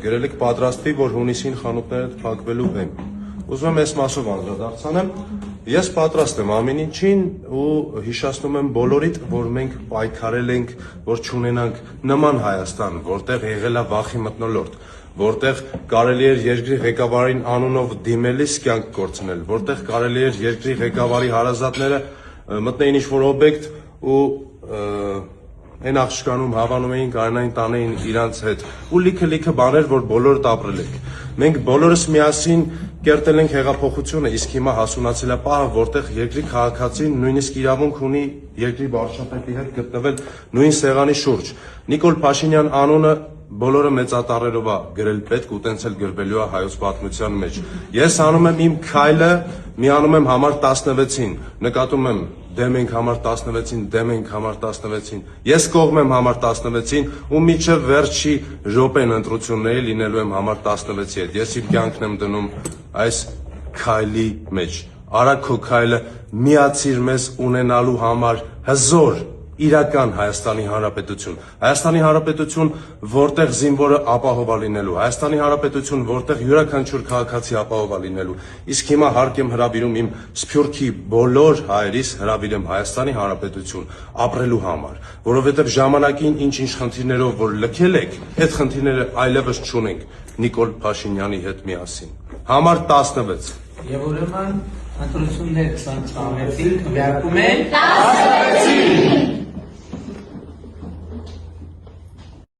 գրել եք պատրաստվի, որ հունիսին խանութները փակվելու են։ Ուզում եմ այս մասով անդրադարձանեմ։ Ես պատրաստ եմ ամեն ինչին ու հիշեցնում եմ բոլորիդ, որ մենք պայքարել ենք, որ չունենանք նման Հայաստան, որտեղ եղել է վախի մթնոլորտ, որտեղ կարելի էր երկրի ղեկավարին անունով դիմելիս կյանք կորցնել, որտեղ կարելի էր երկրի ղեկավարի հարազատները մտնեին ինչ-որ օբյեկտ ու այն աղջկանում հավանում էին, կարենային տանեին իրանց հետ ու լիքը բաներ, որ բոլորդ ապրել եք։ Մենք բոլորս միասին կերտել ենք հեղափոխությունը, իսկ հիմա հասունացել է պահը, որտեղ երկրի քաղաքացին նույնիսկ իրավունք ունի երկրի վարչապետի հետ գտնվել նույն սեղանի շուրջ։ Նիկոլ Փաշինյան անունը բոլորը մեծատառերով է գրել պետք ու տենց էլ գրվելու է հայոց պատմության մեջ։ Ես անում եմ իմ քայլը, միանում եմ համար 16-ին, նկատում եմ դեմ ենք համար 16-ին, դեմ ենք համար 16-ին, ես կողմ եմ համար 16-ին ու մինչև վերջի րոպեն ընտրությունների լինելու եմ համար 16-ի հետ։ Ես իմ կյանքն եմ դնում այս քայլի մեջ։ Արա քո քայլը, միացիր մեզ ունենալու համար հզոր իրական Հայաստանի Հանրապետություն, Հայաստանի Հանրապետություն, որտեղ զինվորը ապահով է լինելու, Հայաստանի Հանրապետություն, որտեղ յուրաքանչյուր քաղաքացի ապահով է լինելու։ Իսկ հիմա հարկ եմ հրավիրում իմ Սփյուռքի բոլոր հայերիս, հրավիրեմ Հայաստանի Հանրապետություն ապրելու համար, որովհետև ժամանակին ինչ խնդիրներով որ լքել եք, այդ խնդիրները այլևս չունենք Նիկոլ Փաշինյանի հետ միասին։ Համար 16։ Եվ ուրեմն ընտրություններ 26-ին քվեարկում են 16-ին։